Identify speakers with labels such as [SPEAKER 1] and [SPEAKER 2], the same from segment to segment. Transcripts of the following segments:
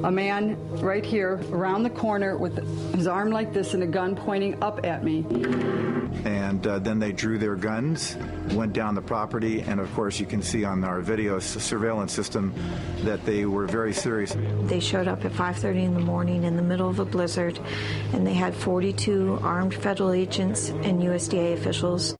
[SPEAKER 1] A man right here around the corner with his arm like this and a gun pointing up at me.
[SPEAKER 2] And then they drew their guns, went down the property, and of course you can see on our video surveillance system that they were very serious.
[SPEAKER 3] They showed up at 5:30 in the morning in the middle of a blizzard, and they had 42 armed federal agents and USDA officials.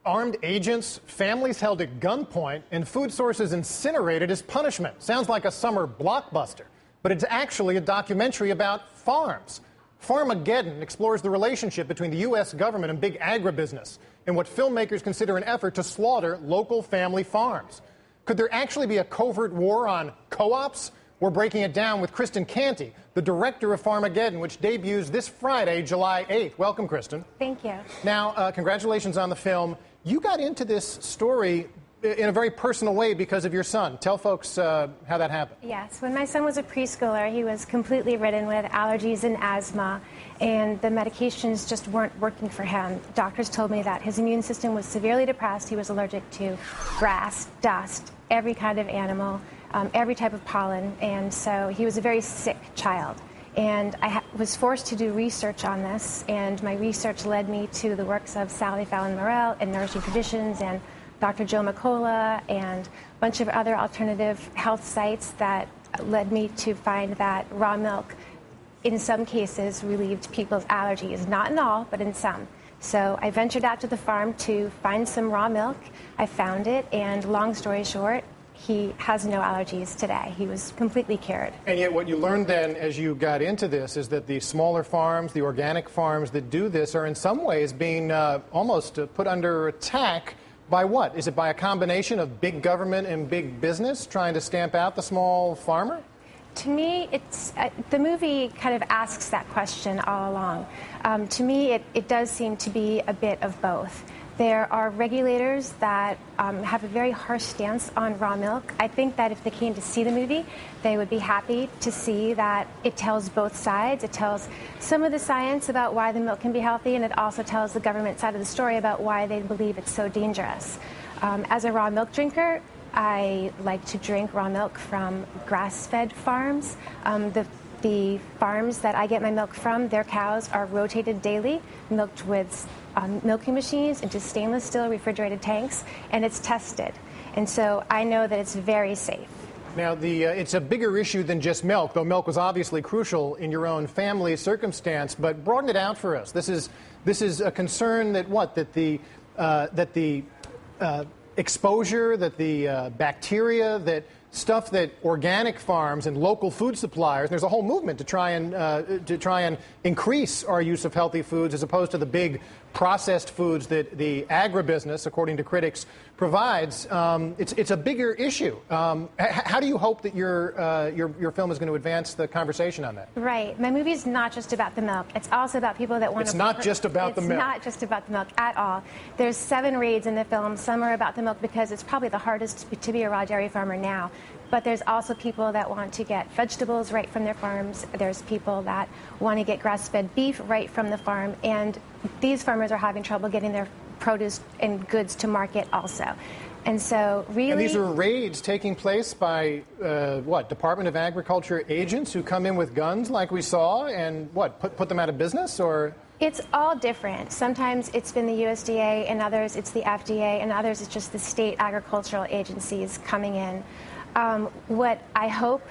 [SPEAKER 4] Armed agents, families held at gunpoint, and food sources incinerated as punishment. Sounds like a summer blockbuster, but it's actually a documentary about farms. Farmageddon explores the relationship between the U.S. government and big agribusiness in what filmmakers consider an effort to slaughter local family farms. Could there actually be a covert war on co-ops? We're breaking it down with Kristin Canty, the director of Farmageddon, which debuts this Friday, July 8th. Welcome, Kristin.
[SPEAKER 5] Thank you.
[SPEAKER 4] Now, congratulations on the film. You got into this story in a very personal way because of your son. Tell folks how that happened.
[SPEAKER 5] Yes. When my son was a preschooler, he was completely ridden with allergies and asthma, and the medications just weren't working for him. Doctors told me that his immune system was severely depressed. He was allergic to grass, dust, every kind of animal, every type of pollen, and so he was a very sick child. And I was forced to do research on this, and my research led me to the works of Sally Fallon Morell and Nourishing Traditions and Dr. Joe McCullough and a bunch of other alternative health sites that led me to find that raw milk, in some cases, relieved people's allergies. Not in all, but in some. So I ventured out to the farm to find some raw milk. I found it, and long story short, he has no allergies today. He was completely cured.
[SPEAKER 4] And yet what you learned then as you got into this is that the smaller farms, the organic farms that do this are in some ways being almost put under attack by what? Is it by a combination of big government and big business trying to stamp out the small farmer?
[SPEAKER 5] To me, it's the movie kind of asks that question all along. To me, it does seem to be a bit of both. There are regulators that have a very harsh stance on raw milk. I think that if they came to see the movie, they would be happy to see that it tells both sides. It tells some of the science about why the milk can be healthy, and it also tells the government side of the story about why they believe it's so dangerous. As a raw milk drinker, I like to drink raw milk from grass-fed farms. The farms that I get my milk from, their cows are rotated daily, milked with milking machines into stainless steel refrigerated tanks, and it's tested. And so I know that it's very safe.
[SPEAKER 4] Now, it's a bigger issue than just milk, though milk was obviously crucial in your own family circumstance. But broaden it out for us. This is a concern that what? That the exposure, that the bacteria, that stuff that organic farms and local food suppliers, there's a whole movement to try and increase our use of healthy foods as opposed to the big processed foods that the agribusiness, according to critics, provides. It's a bigger issue. How do you hope that your film is going to advance the conversation on that?
[SPEAKER 5] Right. My movie is not just about the milk. It's also about people that want to...
[SPEAKER 4] It's not just about the milk.
[SPEAKER 5] It's not just about the milk at all. There's 7 raids in the film. Some are about the milk because it's probably the hardest to be a raw dairy farmer now. But there's also people that want to get vegetables right from their farms. There's people that want to get grass-fed beef right from the farm. And these farmers are having trouble getting their produce and goods to market also. And so really...
[SPEAKER 4] And these are raids taking place by, Department of Agriculture agents who come in with guns like we saw and, put them out of business, or...?
[SPEAKER 5] It's all different. Sometimes it's been the USDA, and others it's the FDA, and others it's just the state agricultural agencies coming in. What I hope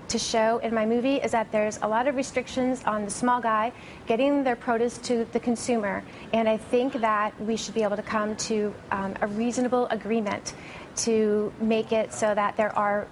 [SPEAKER 5] to show in my movie is that there's a lot of restrictions on the small guy getting their produce to the consumer, and I think that we should be able to come to a reasonable agreement to make it so that there are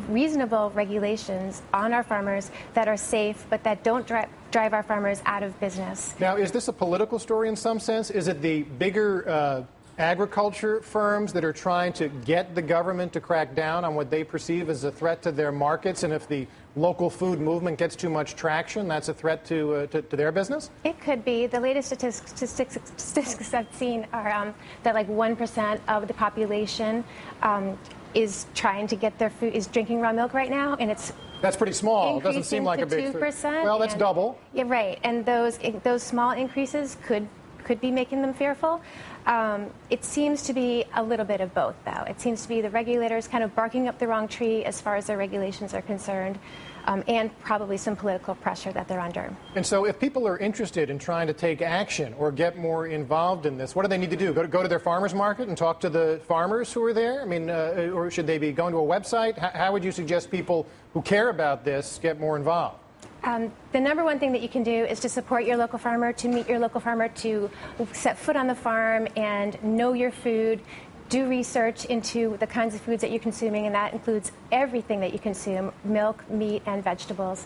[SPEAKER 5] reasonable regulations on our farmers that are safe but that don't drive our farmers out of business.
[SPEAKER 4] Now, is this a political story in some sense? Is it the bigger agriculture firms that are trying to get the government to crack down on what they perceive as a threat to their markets, and if the local food movement gets too much traction, that's a threat to their business?
[SPEAKER 5] It could be. The latest statistics I've seen are that like 1% of the population is trying to get their food, is drinking raw milk right now, and it's...
[SPEAKER 4] That's pretty small. It doesn't seem like a big...
[SPEAKER 5] 2%.
[SPEAKER 4] Well, that's double.
[SPEAKER 5] Yeah, right. And those small increases could could be making them fearful. It seems to be a little bit of both, though. It seems to be the regulators kind of barking up the wrong tree as far as their regulations are concerned, and probably some political pressure that they're under.
[SPEAKER 4] And so if people are interested in trying to take action or get more involved in this, what do they need to do? Go to their farmers market and talk to the farmers who are there? I mean, or should they be going to a website? How would you suggest people who care about this get more involved?
[SPEAKER 5] The number one thing that you can do is to support your local farmer, to meet your local farmer, to set foot on the farm and know your food. Do research into the kinds of foods that you're consuming, and that includes everything that you consume: milk, meat, and vegetables.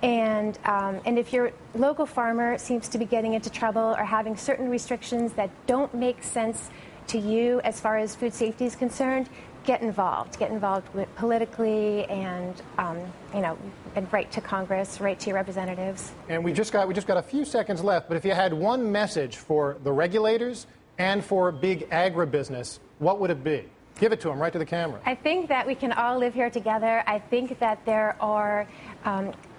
[SPEAKER 5] And if your local farmer seems to be getting into trouble or having certain restrictions that don't make sense to you as far as food safety is concerned, get involved. Get involved politically, and and write to Congress, write to your representatives.
[SPEAKER 4] And we just got a few seconds left. But if you had one message for the regulators and for big agribusiness, what would it be? Give it to them right to the camera.
[SPEAKER 5] I think that we can all live here together. I think that there are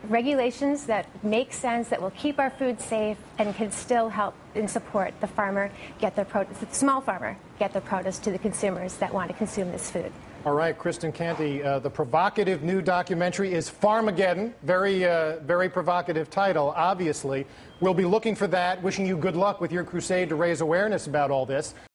[SPEAKER 5] regulations that make sense, that will keep our food safe and can still help and support the farmer get their produce, the small farmer, get their produce to the consumers that want to consume this food.
[SPEAKER 4] All right, Kristin Canty, the provocative new documentary is Farmageddon. Very provocative title, obviously. We'll be looking for that. Wishing you good luck with your crusade to raise awareness about all this.